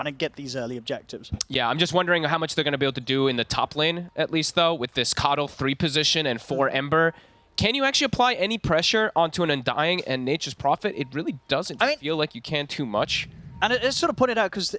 trying to get these early objectives. Yeah, I'm just wondering how much they're going to be able to do in the top lane, at least, though, with this Coddle 3 position and 4 Ember. Can you actually apply any pressure onto an Undying and Nature's Prophet? It really doesn't feel like you can too much. And it's sort of pointed out because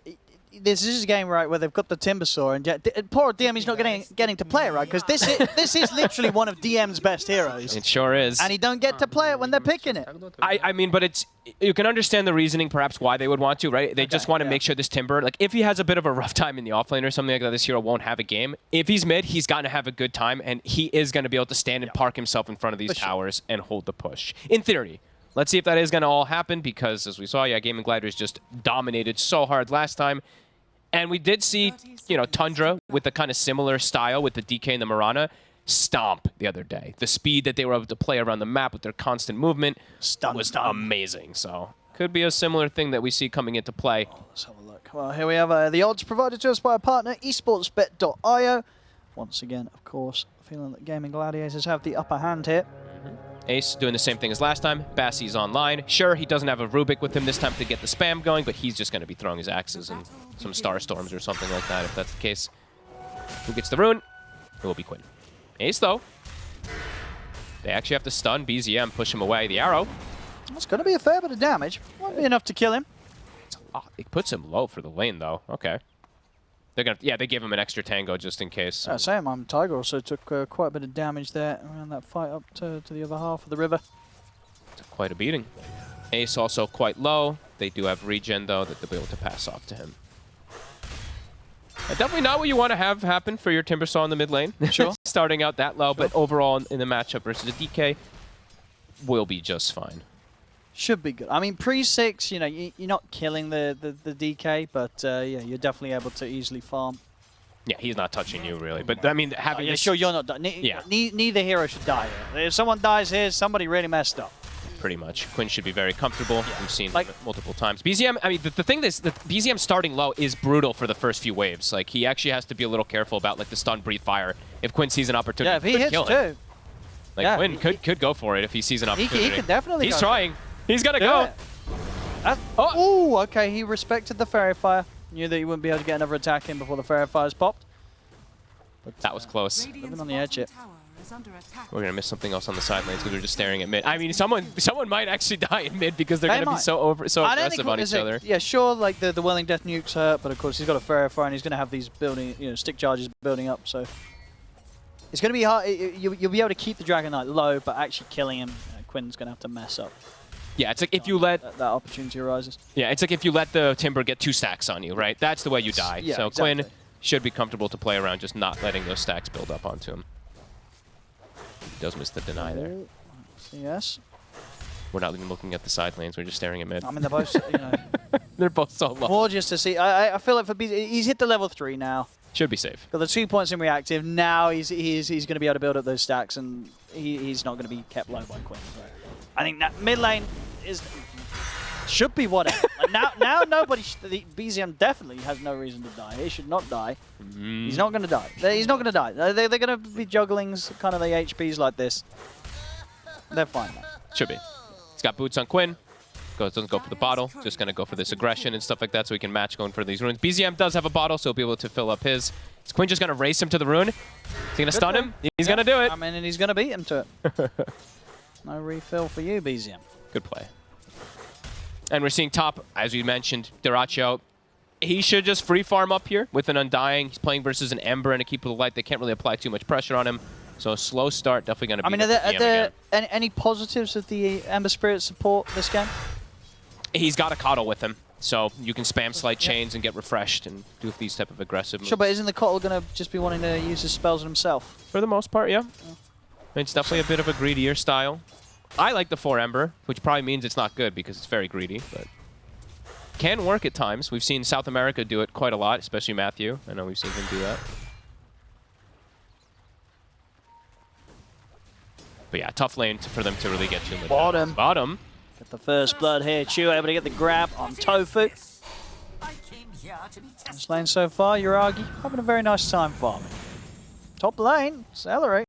this is a game, right, where they've got the Timbersaw, and poor DM, he's not getting to play it, right? Because this is literally one of DM's best heroes. It sure is. And he don't get to play it when they're picking it. I mean, but you can understand the reasoning, perhaps, why they would want to, right? They just want to make sure this Timber, like, if he has a bit of a rough time in the offlane or something like that, this hero won't have a game. If he's mid, he's going to have a good time, and he is going to be able to stand and park himself in front of these towers and hold the push. In theory. Let's see if that is going to all happen, because, as we saw, Gaimin Gladiators just dominated so hard last time. And we did see, you know, Tundra with a kind of similar style with the DK and the Mirana stomp the other day. The speed that they were able to play around the map with their constant movement was amazing. So could be a similar thing that we see coming into play. Let's have a look. Well, here we have the odds provided to us by our partner, esportsbet.io. Once again, of course, feeling that Gaimin Gladiators have the upper hand here. Ace doing the same thing as last time. Bassie's online. Sure, he doesn't have a Rubik with him this time to get the spam going, but he's just going to be throwing his axes and some Star Storms or something like that, if that's the case. Who gets the rune? It will be Quinn. Ace, though. They actually have to stun BZM, push him away. The arrow. It's going to be a fair bit of damage. Won't be enough to kill him. It puts him low for the lane, though. Okay. They're gonna, they gave him an extra tango just in case. Same. Tiger also took quite a bit of damage there around that fight up to the other half of the river. Took quite a beating. Ace also quite low. They do have regen, though, that they'll be able to pass off to him. Definitely not what you want to have happen for your Timbersaw in the mid lane. Sure. Starting out that low, but overall in the matchup versus a DK, will be just fine. Should be good. I mean, pre-6, you know, you're not killing the DK, but yeah, you're definitely able to easily farm. Yeah, he's not touching you, really. But, I mean, having sure, you're not neither hero should die here. If someone dies here, somebody really messed up. Pretty much. Quinn should be very comfortable. We've seen him multiple times. BZM, I mean, the thing is, the BZM starting low is brutal for the first few waves. Like, he actually has to be a little careful about, like, the stun, breathe, fire. If Quinn sees an opportunity, yeah, if he hits too. Like, Quinn could go for it if he sees an opportunity. He could definitely He's trying. He's gonna go. Oh, okay. He respected the Fairy Fire. Knew that he wouldn't be able to get another attack in before the Fairy Fire's popped. But that was close. Living on the edge here. We're gonna miss something else on the side lanes because we're just staring at mid. I mean, someone might actually die in mid because they're gonna be so aggressive on each other. Yeah, sure. Like the Welling Death nukes hurt, but of course he's got a Fairy Fire and he's gonna have these stick charges building up. So it's gonna be hard. You'll be able to keep the Dragon Knight low, but actually killing him, Quinn's gonna have to mess up. Yeah, it's like if you let that opportunity arises. Yeah, it's like if you let the Timber get 2 stacks on you, right? That's the way you die. Yeah, so exactly. Quinn should be comfortable to play around, just not letting those stacks build up onto him. He does miss the deny there. Yes. We're not even looking at the side lanes. We're just staring at mid. I mean, they're both, they're both so low. More just to see. I feel like he's hit the level 3 now. Should be safe. Got the 2 points in reactive. Now he's going to be able to build up those stacks, and he's not going to be kept low by Quinn. So I think that mid lane should be whatever. now nobody. The BZM definitely has no reason to die. He should not die. He's not going to die. He's not going to die. They're going to be jugglings, kind of the HPs like this. They're fine. Should be. He's got boots on Quinn. Doesn't go for the bottle. Just going to go for this aggression and stuff like that so he can match going for these runes. BZM does have a bottle, so he'll be able to fill up his. Is Quinn just going to race him to the rune? Is he going to stun him? He's going to do it. I mean, and he's going to beat him to it. No refill for you, BZM. Good play. And we're seeing top, as we mentioned, Dyrachyo. He should just free farm up here with an Undying. He's playing versus an Ember and a Keeper of the Light. They can't really apply too much pressure on him. So a slow start, definitely going to be. I mean, are there any positives of the Ember Spirit support this game? He's got a Coddle with him, so you can spam Slight Chains and get refreshed and do these type of aggressive moves. Sure, but isn't the Coddle going to just be wanting to use his spells on himself? For the most part, yeah. It's definitely a bit of a greedier style. I like the 4 Ember, which probably means it's not good because it's very greedy, but can work at times. We've seen South America do it quite a lot, especially Matthew. I know we've seen him do that. But yeah, tough lane for them to really get to. Bottom. Get the first blood here. Chu able to get the grab on Tofu. This lane so far, Yuragi having a very nice time farming. Top lane, accelerate.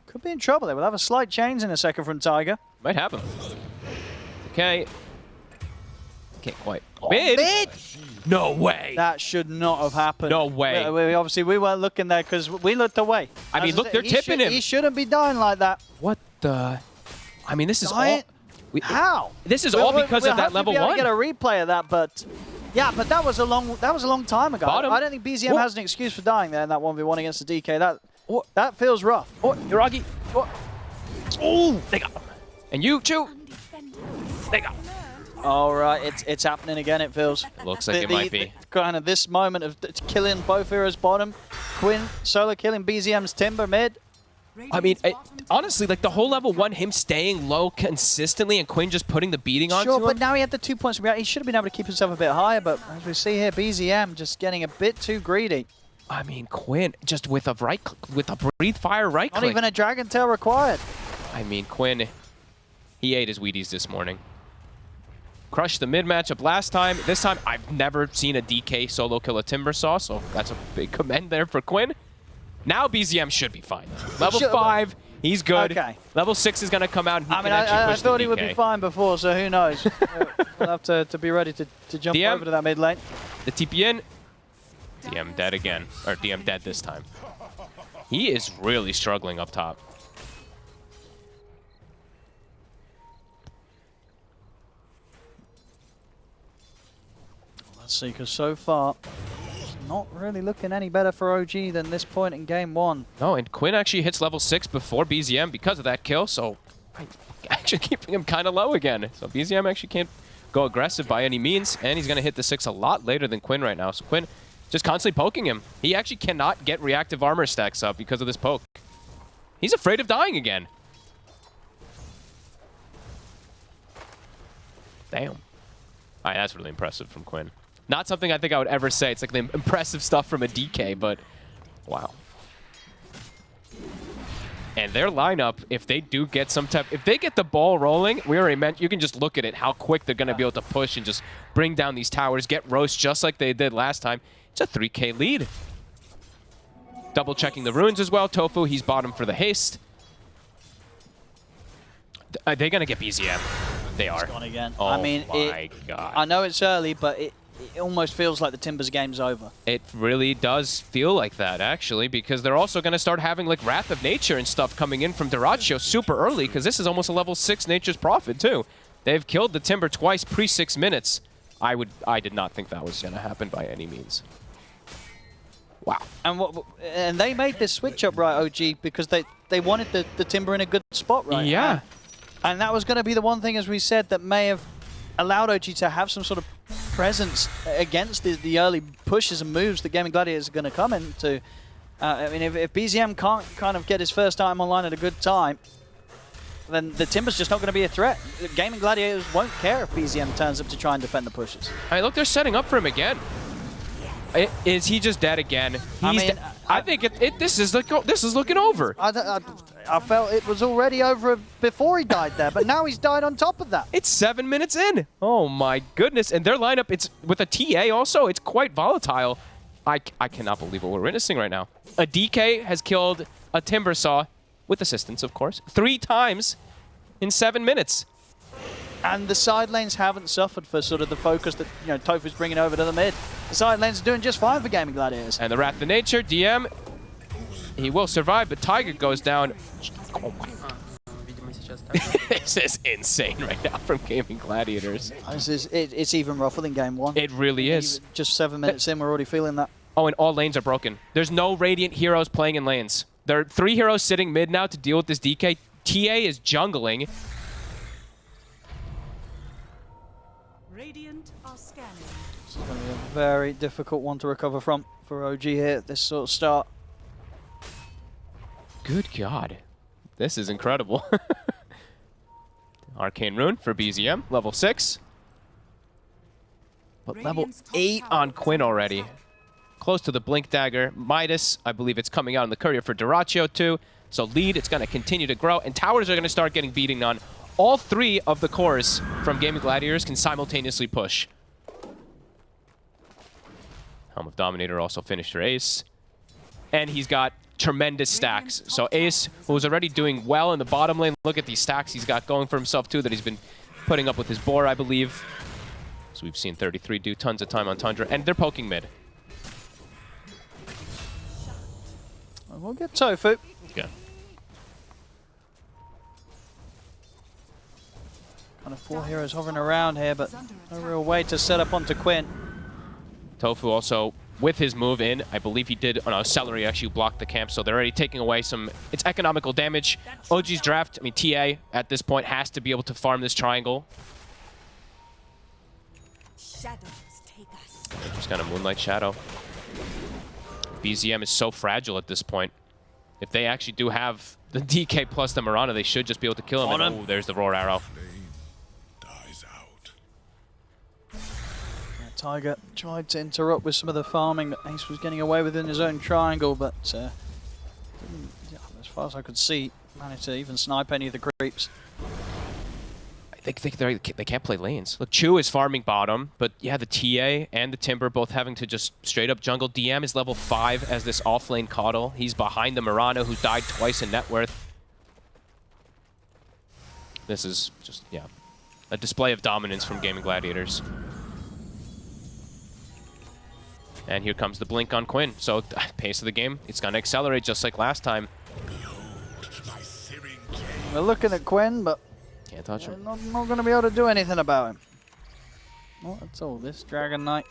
Could be in trouble there. We'll have a slight change in a second from Tiger. Might happen. Okay. Can't quite. Mid? No way. That should not have happened. No way. Obviously, we weren't looking there because we looked away. I mean, look, they're tipping him. He shouldn't be dying like that. What the? I mean, this is all... How? This is all because of that level 1. We'll get a replay of that, but... Yeah, but that was a long time ago. Bottom. I don't think BZM has an excuse for dying there in that 1v1 against the DK. That feels rough. Oh, Hiragi. Oh, they got him. And you, Chu. They got him. All right, it's happening again, it feels. Looks like it might be. Kind of this moment of killing both heroes bottom. Quinn solo killing BZM's Timber mid. I mean, honestly, like the whole level 1, him staying low consistently and Quinn just putting the beating on Sure, him. but now he had the 2 points. He should have been able to keep himself a bit higher, but as we see here, BZM just getting a bit too greedy. I mean, Quinn just with a breathe fire right click. Not even a Dragon Tail required. I mean, Quinn, he ate his Wheaties this morning. Crushed the mid matchup last time. This time, I've never seen a DK solo kill a Timbersaw, so that's a big commend there for Quinn. Now BZM should be fine. Level 5, he's good. Okay. Level 6 is going to come out. And I thought he would be fine before, so who knows? We'll have to be ready to jump DM, over to that mid lane. The TP in. DM dead again. Or DM dead this time. He is really struggling up top. Let's see, because so far, it's not really looking any better for OG than this point in game 1. No, and Quinn actually hits level 6 before BZM because of that kill, so actually keeping him kind of low again. So BZM actually can't go aggressive by any means, and he's going to hit the 6 a lot later than Quinn right now. So Quinn just constantly poking him. He actually cannot get reactive armor stacks up because of this poke. He's afraid of dying again. Damn. All right, that's really impressive from Quinn. Not something I think I would ever say. It's like the impressive stuff from a DK, but wow. And their lineup, if they do get some type, if they get the ball rolling, we already mentioned, you can just look at it, how quick they're going to be able to push and just bring down these towers, get roast just like they did last time. It's a 3K lead. Double checking the runes as well. Tofu, he's bottom for the haste. Are they going to get BZM? They are. It's gone again. Oh I mean, my God. I know it's early, but it almost feels like the Timbers game's over. It really does feel like that, actually, because they're also going to start having like Wrath of Nature and stuff coming in from Dyrachyo super early, because this is almost a level 6 Nature's Prophet, too. They've killed the Timber twice pre-6 minutes. I did not think that was going to happen by any means. Wow. And they made this switch up, right, OG, because they wanted the Timber in a good spot, right? Yeah. And that was going to be the one thing, as we said, that may have allowed OG to have some sort of presence against the early pushes and moves that Gaimin Gladiators are going to come into. I mean, if BZM can't kind of get his first time online at a good time, then the Timber's just not going to be a threat. Gaimin Gladiators won't care if BZM turns up to try and defend the pushes. Hey, look, they're setting up for him again. Is he just dead again? I think this is looking over. I felt it was already over before he died there, but now he's died on top of that. It's 7 minutes in. Oh my goodness! And their lineup, it's with a TA also. It's quite volatile. I cannot believe what we're witnessing right now. A DK has killed a Timbersaw, with assistance, of course, 3 times in 7 minutes. And the side lanes haven't suffered for sort of the focus that Tofu's bringing over to the mid. The side lanes are doing just fine for Gaimin Gladiators. And the Wrath of Nature, DM, he will survive, but Tiger goes down. Oh my God. This is insane right now from Gaimin Gladiators. It's even rougher than game 1. It really is. Just 7 minutes in, we're already feeling that. Oh, and all lanes are broken. There's no Radiant heroes playing in lanes. There are 3 heroes sitting mid now to deal with this DK. TA is jungling. Radiant are scanning. It's going to be a very difficult one to recover from for OG here at this sort of start. Good God. This is incredible. Arcane Rune for BZM, level 6. But level 8 on Quinn already. Close to the Blink Dagger. Midas, I believe it's coming out in the Courier for Dyrachyo too. So lead, it's going to continue to grow. And towers are going to start getting beating on. All 3 of the cores from Gaimin Gladiators can simultaneously push. Helm of Dominator also finished her ace. And he's got tremendous stacks. So Ace, who was already doing well in the bottom lane, look at these stacks he's got going for himself too that he's been putting up with his boar, I believe. So we've seen 33 do tons of time on Tundra, and they're poking mid. We'll get Tofu. Yeah. Kind of 4 heroes hovering around here, but no real way to set up onto Quinn. Tofu also, with his move in, I believe he did, oh no, Celery actually blocked the camp, so they're already taking away some, it's economical damage. OG's draft, I mean, TA at this point has to be able to farm this triangle. Shadows take us. Just got a Moonlight Shadow. BZM is so fragile at this point. If they actually do have the DK plus the Mirana, they should just be able to kill him. And, oh, there's the Roar Arrow. Tiger tried to interrupt with some of the farming that Ace was getting away with in his own triangle, but as far as I could see, managed to even snipe any of the creeps. They can't play lanes. Look, Chu is farming bottom, but yeah, the TA and the Timber both having to just straight up jungle. DM is level 5 as this off-lane Coddle. He's behind the Mirana, who died twice in net worth. This is just, yeah, a display of dominance from Gaimin Gladiators. And here comes the blink on Quinn. So, pace of the game, it's going to accelerate just like last time. We're looking at Quinn, but can't touch him. Not going to be able to do anything about him. Well, that's all this Dragon Knight.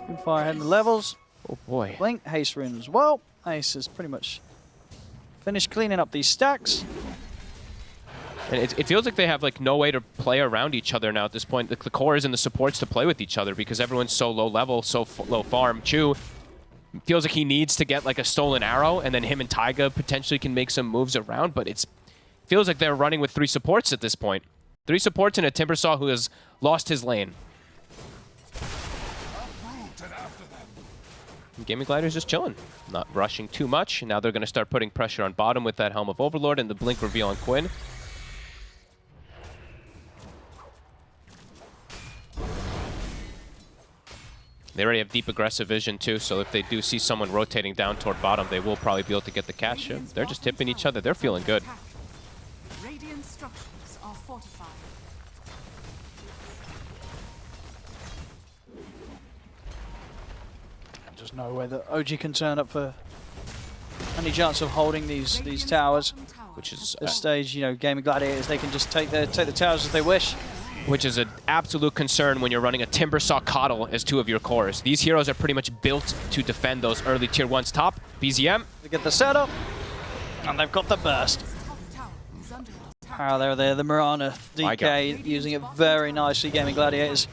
Too far ahead in the levels. Oh boy. Blink, haste rune as well. Ace has pretty much finished cleaning up these stacks. And it feels like they have like no way to play around each other now at this point. The cores and the supports to play with each other because everyone's so low level, so low farm. Chu feels like he needs to get like a stolen arrow, and then him and Taiga potentially can make some moves around, but it feels like they're running with 3 supports at this point. 3 supports and a Timbersaw who has lost his lane. Gaimin Gladiators just chilling, not rushing too much. Now they're going to start putting pressure on bottom with that Helm of Overlord and the blink reveal on Quinn. They already have deep aggressive vision too, so if they do see someone rotating down toward bottom, they will probably be able to get the catch. They're just tipping each other. They're feeling good. Radiant structures are fortified. Just no way that OG can turn up for any chance of holding these towers. Which is at this stage, you know, Gaimin Gladiators, they can just take the towers as they wish. Which is an absolute concern when you're running a Timbersaw Coddle as 2 of your cores. These heroes are pretty much built to defend those early tier 1s top. BZM. They get the setup, and they've got the burst. Oh, there, the Mirana DK using it very nicely, Gaimin Gladiators.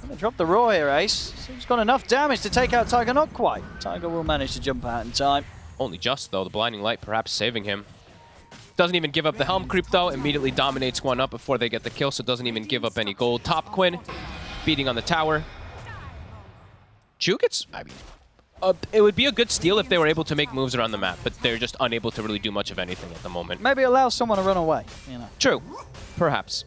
Gonna drop the Roar here, Ace. He's got enough damage to take out Tiger, not quite. Tiger will manage to jump out in time. Only just, though. The Blinding Light perhaps saving him. Doesn't even give up the Helm creep, though. Immediately dominates one up before they get the kill, so doesn't even give up any gold. Top Quinn, beating on the tower. Chu gets, I mean, it would be a good steal if they were able to make moves around the map, but they're just unable to really do much of anything at the moment. Maybe allow someone to run away, you know. True. Perhaps.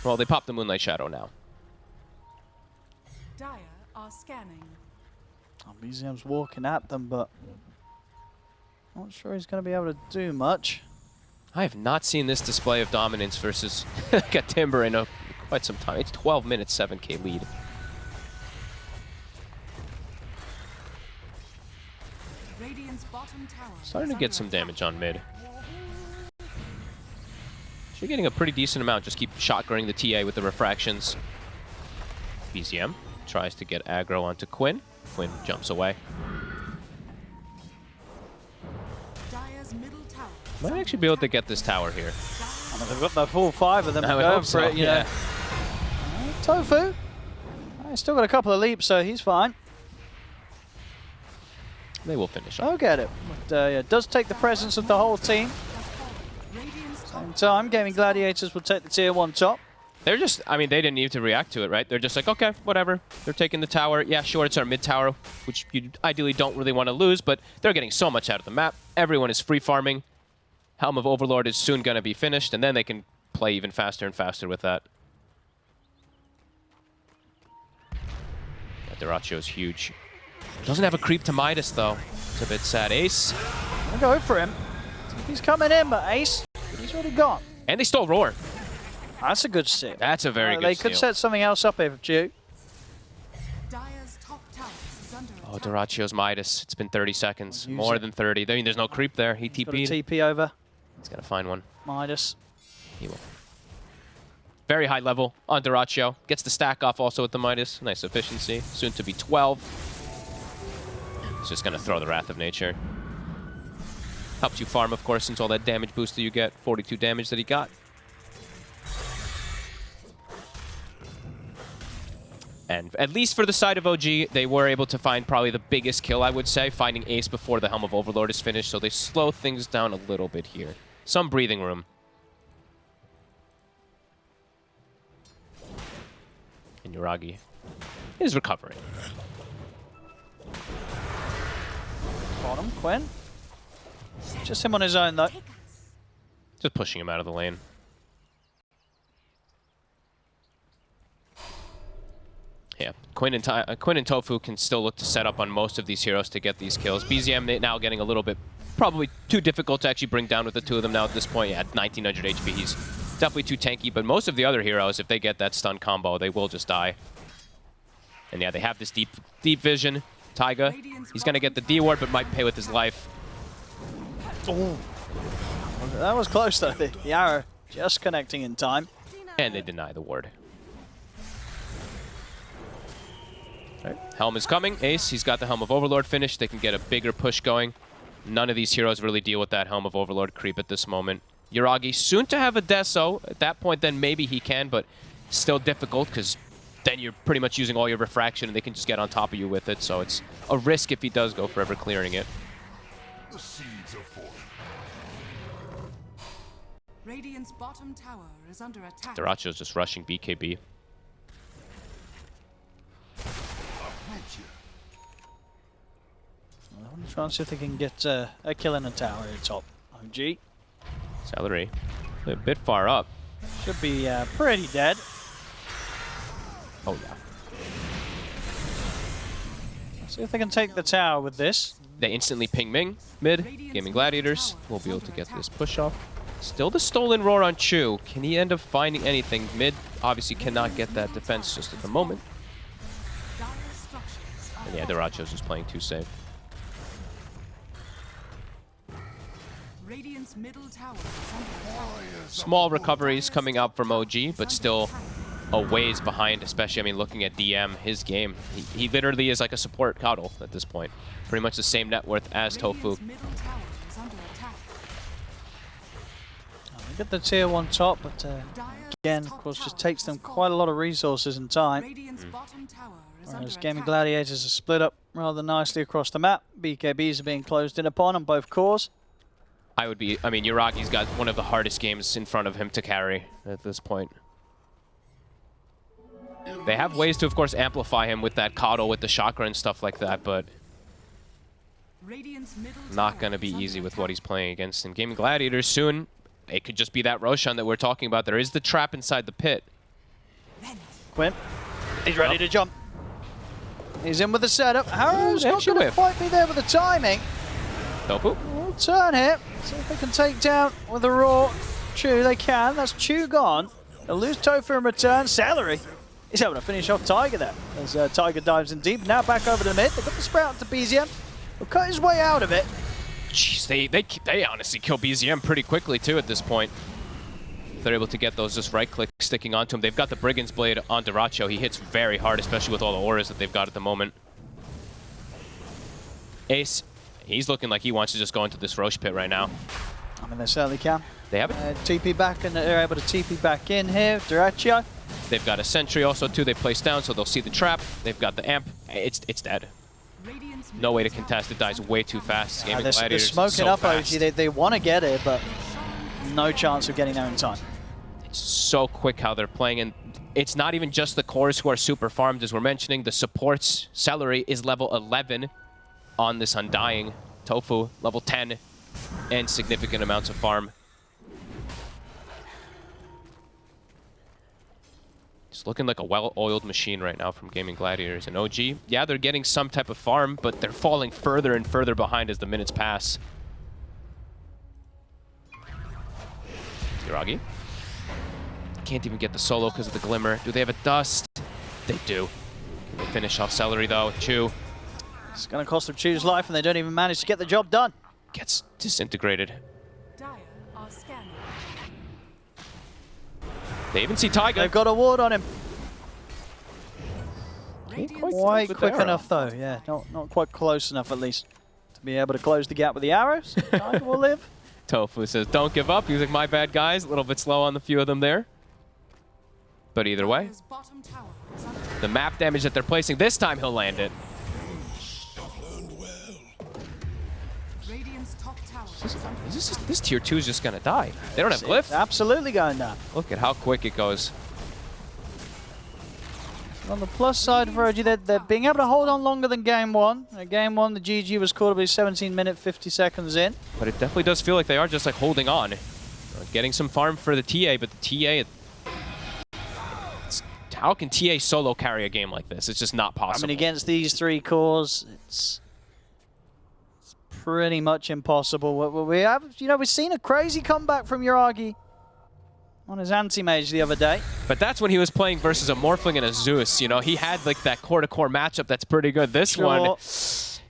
Well, they popped the Moonlight Shadow now. Dire are scanning. Oh, BZM's walking at them, but not sure he's going to be able to do much. I have not seen this display of dominance versus like a Timber in quite some time. It's 12 minutes, 7k lead. Radiant's bottom tower Starting to get some damage on mid. She's getting a pretty decent amount. Just keep shotgunning the TA with the refractions. BZM tries to get aggro onto Quinn. Quinn jumps away. Might actually be able to get this tower here. I mean, they've got the full 5 of them going for it, you know. Tofu. He's still got a couple of leaps, so he's fine. They will finish up. I'll get it. But yeah, it does take the presence of the whole team. Same time, Gaimin Gladiators will take the tier 1 top. They're just, I mean, they didn't need to react to it, right? They're just like, okay, whatever. They're taking the tower. Yeah, sure, it's our mid tower, which you ideally don't really want to lose, but they're getting so much out of the map. Everyone is free farming. Helm of Overlord is soon going to be finished, and then they can play even faster and faster with that. That Dyrachyo is huge. Doesn't have a creep to Midas, though. It's a bit sad. Ace. I'll go for him. He's coming in, but Ace, he's already gone. And they stole Roar. That's a good steal. That's a very good They steal. could set something else up here, Jew. Dire's top tower is under Oh, attack. Duracio's Midas. It's been 30 seconds. Use More it. than 30. I mean, there's no creep there. He Got a TP'd. TP over. He's got to find one. Midas. He will. Very high level on Duracio. Gets the stack off also with the Midas. Nice efficiency. Soon to be 12. He's just going to throw the Wrath of Nature. Helps you farm, of course, since all that damage boost that you get. 42 damage that he got. And at least for the side of OG, they were able to find probably the biggest kill, I would say, finding Ace before the Helm of Overlord is finished, so they slow things down a little bit here. Some breathing room. And Yuragi is recovering. Bottom, Quinn. Just him on his own, though. Take us. Just pushing him out of the lane. Yeah, Quinn and Tofu can still look to set up on most of these heroes to get these kills. BZM now getting a little bit, probably too difficult to actually bring down with the two of them now at this point. Yeah, at 1900 HP, he's definitely too tanky, but most of the other heroes, if they get that stun combo, they will just die. And yeah, they have this deep vision. Taiga, he's going to get the D ward, but might pay with his life. Oh. That was close, though. The arrow just connecting in time. And they deny the ward. Right. Helm is coming. Ace, he's got the Helm of Overlord finished. They can get a bigger push going. None of these heroes really deal with that Helm of Overlord creep at this moment. Yuragi soon to have a Deso. At that point, then maybe he can, but still difficult because then you're pretty much using all your refraction and they can just get on top of you with it. So it's a risk if he does go forever clearing it. The seeds are formed. Radiant's bottom tower is under attack. Duracio's just rushing BKB. I'm trying to see if they can get a kill in a tower at top. OG Celery, a bit far up. should be pretty dead. Oh yeah. See if they can take the tower with this. They instantly ping Ming mid. Gaimin Gladiators will be able to get this push off. Still the stolen roar on Chu. Can he end up finding anything? Mid obviously cannot get that defense just at the moment. Dire structures are And yeah, Duracio's just playing too safe. Radiant's middle tower is under attack. Small recoveries coming up from OG, but still a ways behind, especially, I mean, looking at DM, his game. He literally is like a support Coddle at this point. Pretty much the same net worth as Tofu. Radiant's middle tower is under attack. They get the tier 1 top, but Dire's again, of top course, just tower takes them has quite a lot of resources and time. Radiant's bottom tower is Whereas under Gaimin attack. Gladiators are split up rather nicely across the map. BKBs are being closed in upon on both cores. I mean, Yuragi's got one of the hardest games in front of him to carry at this point. They have ways to, of course, amplify him with that Coddle, with the chakra and stuff like that, but Radiant's middle not tower going to be is under easy with attack. what he's playing against. And Gaimin Gladiators soon, it could just be that Roshan that we're talking about. There is the trap inside the pit. Quinn, he's ready to jump. He's in with the setup. Harrow's They not actually going to whiff. quite be there with the timing. Tofu. We'll turn here. See if they can take down with a raw Chu. They can. That's Chu gone. They'll lose Tofu in return. Celery. He's able to finish off Tiger there. As Tiger dives in deep. Now back over to mid. They've got the Sprout to BZM. He'll cut his way out of it. Jeez, they honestly kill BZM pretty quickly, too, at this point. They're able to get those just right-click sticking onto him. They've got the Brigand's Blade on Duracio. He hits very hard, especially with all the auras that they've got at the moment. Ace, he's looking like he wants to just go into this Roche pit right now. I mean, they certainly can. They have it. TP back, and they're able to TP back in here. Duracio. They've got a Sentry also, too. They place down, so they'll see the trap. They've got the Amp. It's dead. Radiant's No way to middle contest. It dies way too fast. Gaimin They're Gladiators smoking so up fast. OG. They want to get it, but no chance of getting there in time. It's so quick how they're playing, and it's not even just the cores who are super farmed, as we're mentioning. The supports, Celery is level 11 on this Undying. Tofu, level 10, and significant amounts of farm. It's looking like a well-oiled machine right now from Gaimin Gladiators. And OG, yeah, they're getting some type of farm, but they're falling further and further behind as the minutes pass. Yuragi. Can't even get the solo because of the glimmer. Do they have a dust? They do. Can they finish off Celery though? Chew It's going to cost them Chew's life, and they don't even manage to get the job done. gets disintegrated. Dire are scanning. They even see Tiger. They've got a ward on him. Radiant's Quite with quick the arrow. enough, though. Yeah, not quite close enough, at least, to be able to close the gap with the arrows. Tiger will live. Tofu says, don't give up. He's like, my bad, guys. A little bit slow on the few of them there. But either way, Dire's bottom tower is under the map damage that they're placing, this time he'll land it. Radiant's top tower is under This tier 2 is just going to die. They don't have glyph. Absolutely going down. Look at how quick it goes. On the plus side for OG, they're being able to hold on longer than game one. Game one, the GG was called to be 17 minutes, 50 seconds in. But it definitely does feel like they are just like holding on. Getting some farm for the TA, but the TA... How can TA solo carry a game like this? It's just not possible. I mean, against these three cores, it's pretty much impossible. We have, we've seen a crazy comeback from Yuragi on his anti-mage the other day. But that's when he was playing versus a Morphling and a Zeus. You know, he had like that core-to-core matchup that's pretty good. This one,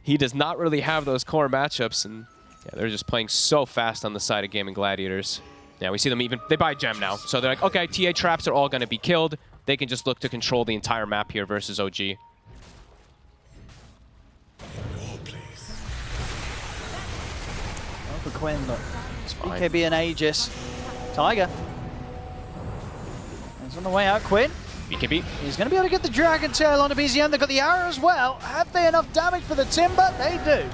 he does not really have those core matchups, and yeah, they're just playing so fast on the side of Gaimin Gladiators. Yeah, we see them even, they buy gem now. So they're like, okay, TA traps are all going to be killed. They can just look to control the entire map here versus OG. For Quinn, but It's fine. BKB and Aegis. Tiger. He's on the way out, Quinn. BKB. He's going to be able to get the Dragon Tail onto BZM. They've got the arrow as well. Have they enough damage for the Timber? They do.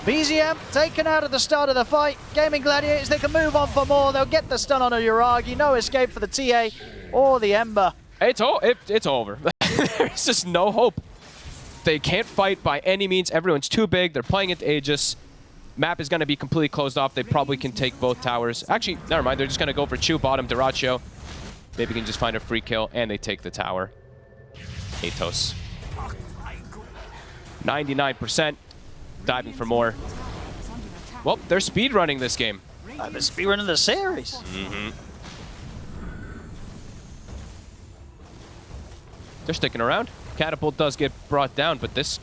BZM taken out at the start of the fight. Gaimin Gladiators, they can move on for more. They'll get the stun on a Yuragi. No escape for the TA or the Ember. It's over. There's just no hope. They can't fight by any means. Everyone's too big. They're playing into Aegis. Map is going to be completely closed off. They probably can take both towers. Actually, never mind. They're just going to go for Chew bottom, Dyrachyo. Maybe can just find a free kill, and they take the tower. Atos. 99%. Diving for more. Well, they're speedrunning this game. The speedrun of the series. They're sticking around. Catapult does get brought down, but this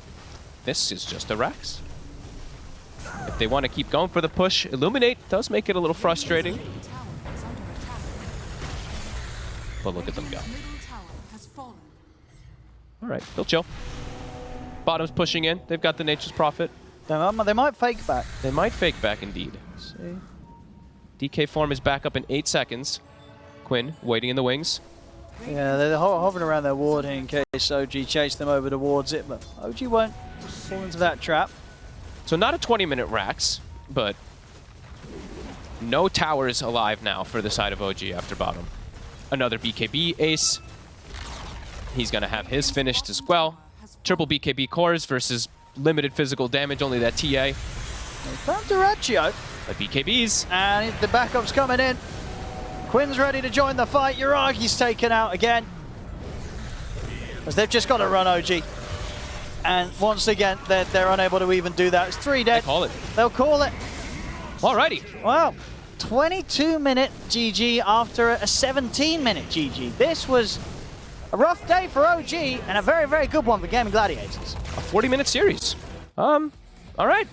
is just a Rax. If they want to keep going for the push, Illuminate does make it a little frustrating. But look at them go. middle tower has fallen. All right, they'll chill. Bottom's pushing in. They've got the Nature's Prophet. They might fake back. They might fake back indeed. See. DK form is back up in 8 seconds. Quinn waiting in the wings. Yeah, they're hovering around their ward here in case OG chase them over towards it, but OG won't fall into that trap. So not a 20-minute Rax, but no towers alive now for the side of OG after bottom. Another BKB ace. He's going to have his finished as well. Triple BKB cores versus limited physical damage, only that TA. They found Dyrachyo, But BKBs. and the backup's coming in. Quinn's ready to join the fight. Yuragi's taken out again. As they've just got to run OG. And once again, they're unable to even do that. It's 3 dead. They call it. They'll call it. Alrighty. Wow. 22-minute GG after a 17-minute GG. This was a rough day for OG and a very, very good one for Gaimin Gladiators. A 40-minute series. All right.